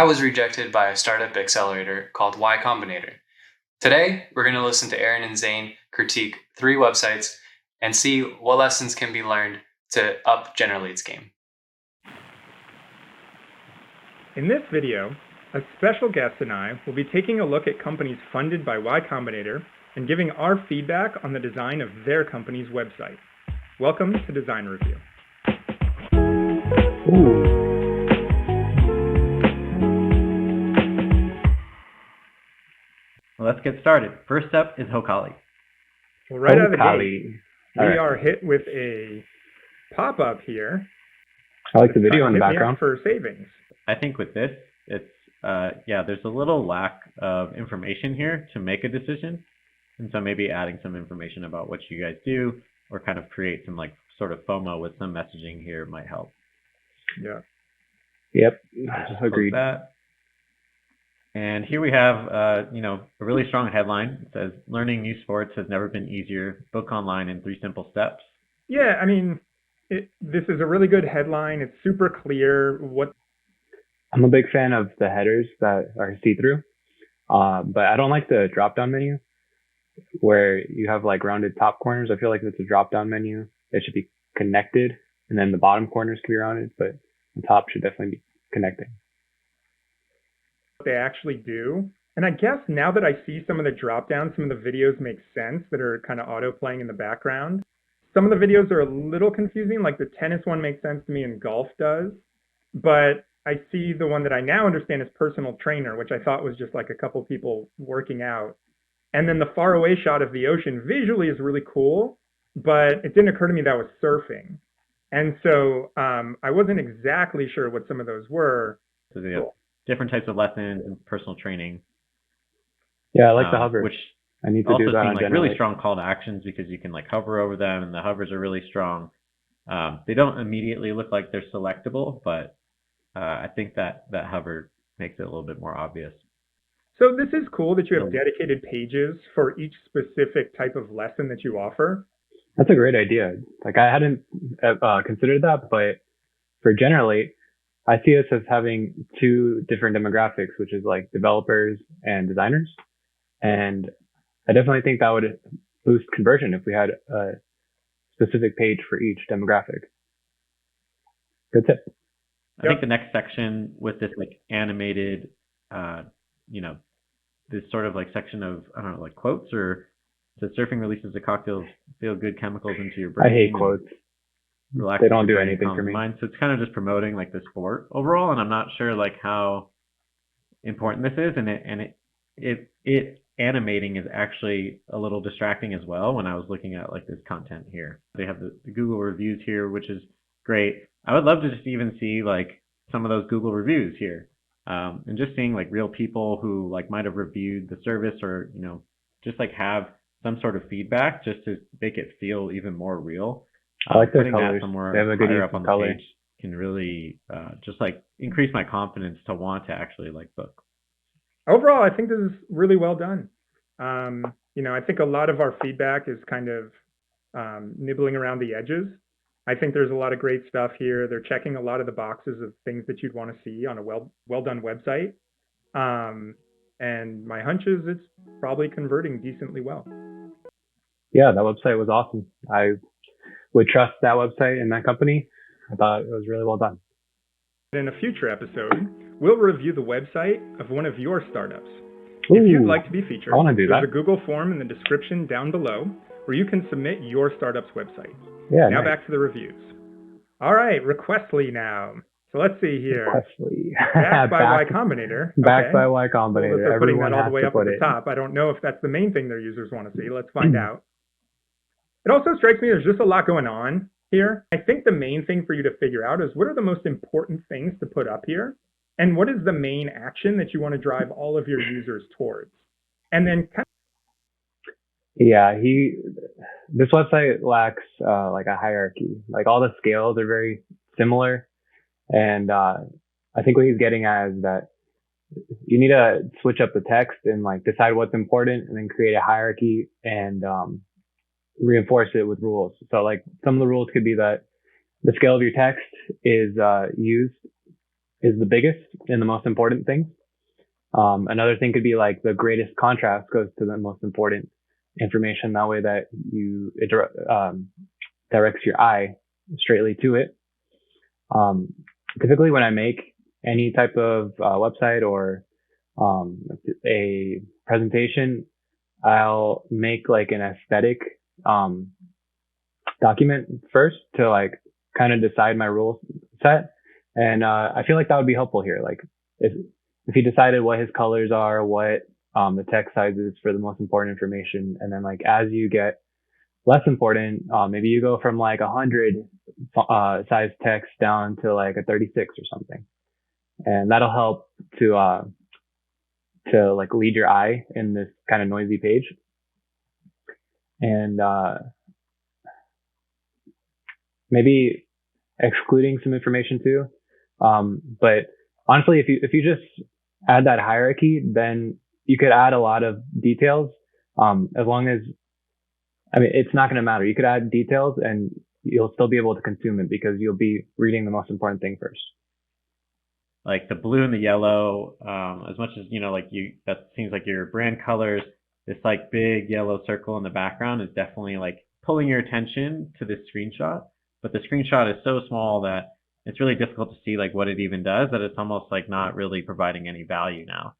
I was rejected by a startup accelerator called Y Combinator. Today, we're going to listen to Aaron and Zane critique 3 websites and see what lessons can be learned to up GeneraLead's game. In this video, a special guest and I will be taking a look at companies funded by Y Combinator and giving our feedback on the design of their company's website. Welcome to Design Review. Well, let's get started. First up is Hokali. Well, right out of the gate, we are hit with a pop-up here. I like the video in the background. For savings. I think with this, it's there's a little lack of information here to make a decision. And so maybe adding some information about what you guys do or kind of create some like sort of FOMO with some messaging here might help. Yeah. Yep. Agreed. That. And here we have, a really strong headline. It says, "Learning new sports has never been easier. Book online in 3 simple steps." Yeah, I mean, this is a really good headline. It's super clear what. I'm a big fan of the headers that are see-through, but I don't like the drop-down menu where you have like rounded top corners. I feel like if it's a drop-down menu, it should be connected, and then the bottom corners can be rounded, but the top should definitely be connecting. What they actually do. And I guess now that I see some of the drop-downs, some of the videos make sense that are kind of auto-playing in the background. Some of the videos are a little confusing, like the tennis one makes sense to me and golf does. But I see the one that I now understand is personal trainer, which I thought was just like a couple people working out. And then the faraway shot of the ocean visually is really cool, but it didn't occur to me that was surfing. And so I wasn't exactly sure what some of those were. So they have different types of lessons and personal training. Yeah, I like the hover. Which I need to do that on like really strong call to actions because you can like hover over them and the hovers are really strong. They don't immediately look like they're selectable, but I think that hover makes it a little bit more obvious. So this is cool that you have dedicated pages for each specific type of lesson that you offer. That's a great idea. Like I hadn't considered that, but for GeneraLead, I see us as having 2 different demographics, which is like developers and designers. And I definitely think that would boost conversion if we had a specific page for each demographic. Good tip. I think the next section with this like animated, this sort of like section of, I don't know, like quotes or the surfing releases the cocktails feel good chemicals into your brain. I hate quotes. They don't do anything for me. So it's kind of just promoting like the sport overall. And I'm not sure like how important this is. And it animating is actually a little distracting as well when I was looking at like this content here. They have the Google reviews here, which is great. I would love to just even see like some of those Google reviews here. And just seeing like real people who like might have reviewed the service or, just like have some sort of feedback just to make it feel even more real. I like their putting colors. That somewhere they have a good higher up on the color. page can really just like increase my confidence to want to actually like book. Overall, I think this is really well done. I think a lot of our feedback is kind of nibbling around the edges. I think there's a lot of great stuff here. They're checking a lot of the boxes of things that you'd want to see on a well done website. And my hunch is it's probably converting decently well. Yeah, that website was awesome. I would trust that website and that company. I thought it was really well done. In a future episode, we'll review the website of one of your startups. Ooh, if you'd like to be featured, I want to do there's that. a Google form in the description down below where you can submit your startup's website. Yeah. Now nice. Back to the reviews. All right, Requestly now. So let's see here. Requestly. Backed by Y Combinator. Backed by Y Combinator. Well, if they're putting Everyone that all the way has up to at put the it. top, I don't know if that's the main thing their users want to see. Let's find out. It also strikes me there's just a lot going on here. I think the main thing for you to figure out is what are the most important things to put up here? And what is the main action that you want to drive all of your users towards? And then Yeah, this website lacks like a hierarchy. Like all the scales are very similar. And I think what he's getting at is that you need to switch up the text and like decide what's important and then create a hierarchy and reinforce it with rules. So like some of the rules could be that the scale of your text is used is the biggest and the most important thing. Another thing could be like the greatest contrast goes to the most important information. That way that directs your eye straightly to it. Typically when I make any type of website or a presentation, I'll make like an aesthetic document first to like kind of decide my rule set. And I feel like that would be helpful here. Like if he decided what his colors are, what the text size is for the most important information, and then like as you get less important, maybe you go from like 100 size text down to like a 36 or something, and that'll help to like lead your eye in this kind of noisy page. And maybe excluding some information too. But honestly, if you just add that hierarchy, then you could add a lot of details. As long as, I mean, it's not going to matter. You could add details and you'll still be able to consume it because you'll be reading the most important thing first. Like the blue and the yellow, as much as, like that seems like your brand colors, this like big yellow circle in the background is definitely like pulling your attention to this screenshot. But the screenshot is so small that it's really difficult to see like what it even does, that it's almost like not really providing any value now.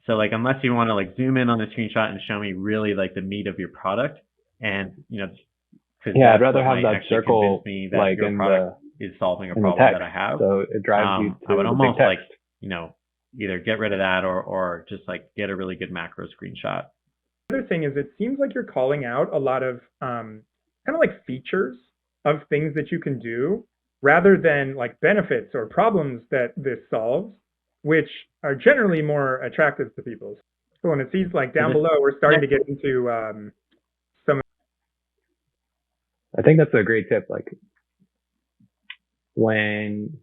So like unless you want to like zoom in on the screenshot and show me really like the meat of your product, and I'd rather have that circle me that like your in product is solving a problem text, that I have. So it drives you to I would the almost big like text. Either get rid of that or just like get a really good macro screenshot. The other thing is, it seems like you're calling out a lot of kind of like features of things that you can do rather than like benefits or problems that this solves, which are generally more attractive to people. So, and it seems like down below we're starting to get into some. I think that's a great tip. Like when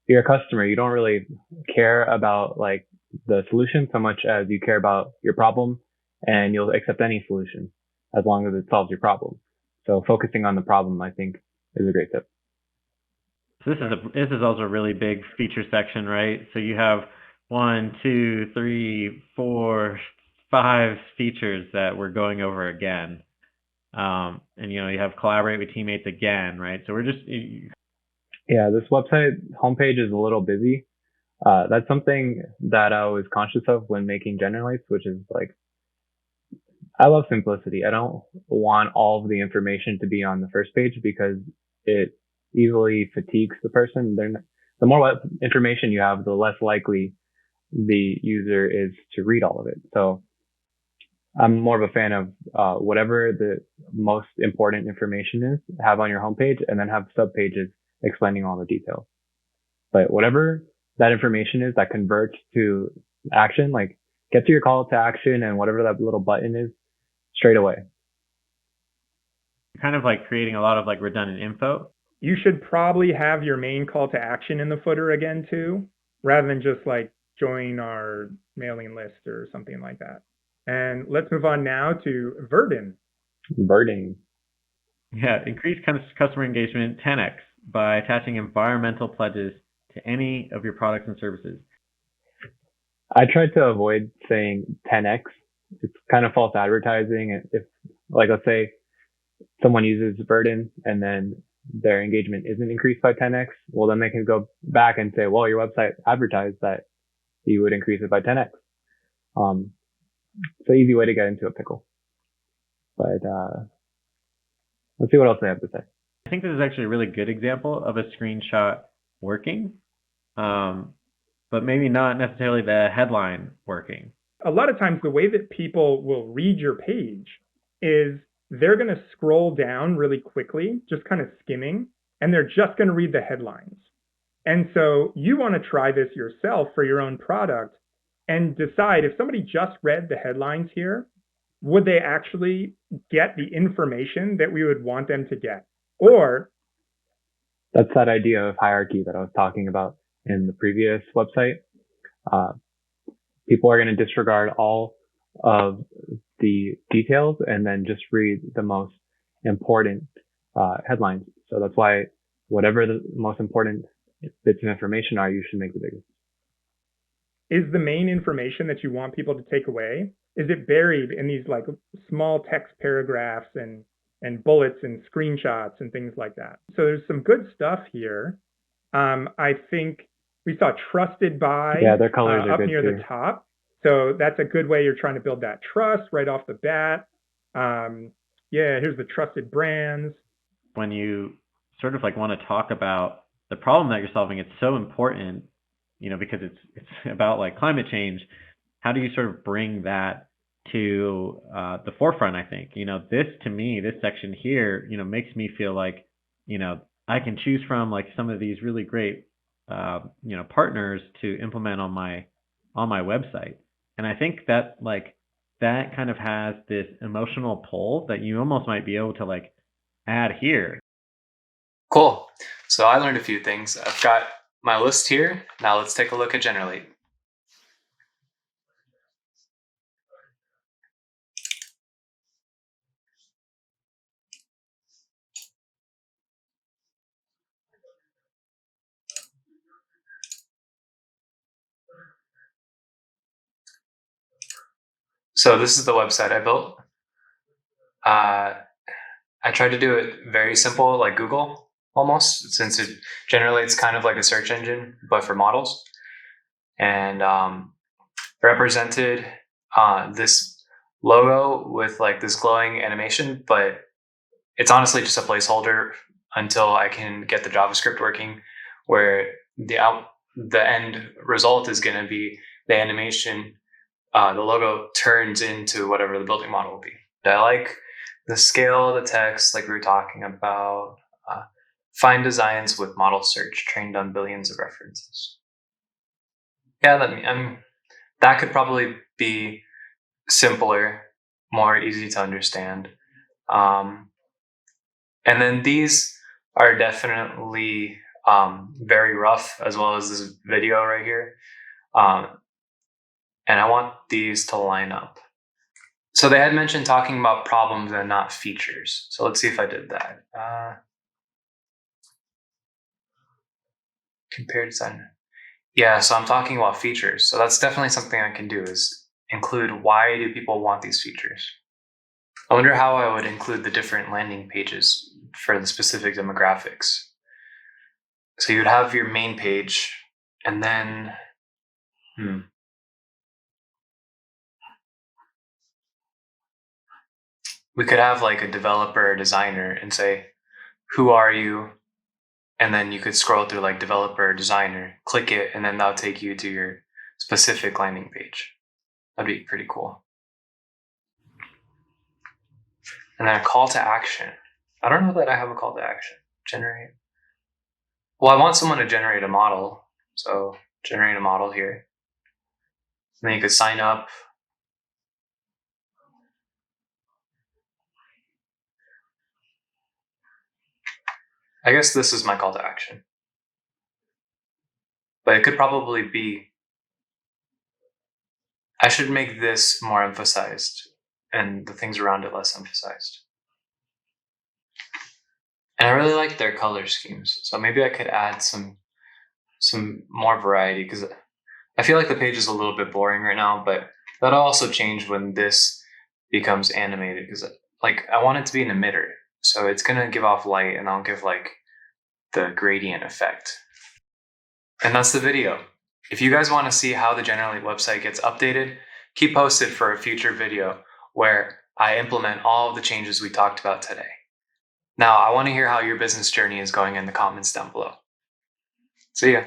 you're a customer, you don't really care about like the solution so much as you care about your problem, and you'll accept any solution as long as it solves your problem. So focusing on the problem, I think, is a great tip. So this is also a really big feature section, right? So you have 1, 2, 3, 4, 5 features that we're going over again. And you have collaborate with teammates again, right? So we're just yeah, this website homepage is a little busy. That's something that I was conscious of when making Generalites, which is like, I love simplicity. I don't want all of the information to be on the first page because it easily fatigues the person. The more information you have, the less likely the user is to read all of it. So I'm more of a fan of whatever the most important information is, have on your homepage, and then have subpages explaining all the details. But whatever that information is that converts to action, like get to your call to action and whatever that little button is straight away. Kind of like creating a lot of like redundant info. You should probably have your main call to action in the footer again too, rather than just like join our mailing list or something like that. And let's move on now to Verdin. Verdin. Yeah, increase customer engagement 10x by attaching environmental pledges to any of your products and services. I tried to avoid saying 10x. It's kind of false advertising. If, like, let's say someone uses Verdin and then their engagement isn't increased by 10x, well, then they can go back and say, well, your website advertised that you would increase it by 10x. It's an easy way to get into a pickle. But let's see what else they have to say. I think this is actually a really good example of a screenshot working, but maybe not necessarily the headline working. A lot of times the way that people will read your page is they're going to scroll down really quickly, just kind of skimming, and they're just going to read the headlines. And so you want to try this yourself for your own product and decide if somebody just read the headlines here, would they actually get the information that we would want them to get? Or that's that idea of hierarchy that I was talking about in the previous website. People are going to disregard all of the details and then just read the most important headlines. So that's why whatever the most important bits of information are, you should make the biggest. Is the main information that you want people to take away, is it buried in these like small text paragraphs and bullets and screenshots and things like that? So there's some good stuff here. I think we saw trusted by their colors are up good near too. the top. So that's a good way you're trying to build that trust right off the bat. Here's the trusted brands. When you sort of like want to talk about the problem that you're solving, it's so important, because it's about like climate change. How do you sort of bring that to the forefront? I think, this to me, this section here, makes me feel like, I can choose from like some of these really great, partners to implement on my website. And I think that like that kind of has this emotional pull that you almost might be able to like add here. Cool. So I learned a few things. I've got my list here. Now let's take a look at Generate. So this is the website I built. I tried to do it very simple, like Google almost, since it generates kind of like a search engine, but for models. And represented this logo with like this glowing animation, but it's honestly just a placeholder until I can get the JavaScript working, where the end result is going to be the animation. The logo turns into whatever the building model will be. I like the scale of the text, like we were talking about. Find designs with model search trained on billions of references. Yeah, that could probably be simpler, more easy to understand. And then these are definitely very rough, as well as this video right here. And I want these to line up. So they had mentioned talking about problems and not features. So let's see if I did that. Compare design. Yeah, so I'm talking about features. So that's definitely something I can do, is include why do people want these features. I wonder how I would include the different landing pages for the specific demographics. So you'd have your main page, and then we could have like a developer or designer and say, who are you? And then you could scroll through like developer or designer, click it, and then that'll take you to your specific landing page. That'd be pretty cool. And then a call to action. I don't know that I have a call to action. Generate. Well, I want someone to generate a model. So generate a model here. And then you could sign up. I guess this is my call to action. But it could probably be, I should make this more emphasized and the things around it less emphasized. And I really like their color schemes. So maybe I could add some more variety, because I feel like the page is a little bit boring right now, but that'll also change when this becomes animated, because like I want it to be an emitter. So it's going to give off light, and I'll give like the gradient effect. And that's the video. If you guys want to see how the Generate website gets updated, keep posted for a future video where I implement all of the changes we talked about today. Now, I want to hear how your business journey is going in the comments down below. See ya.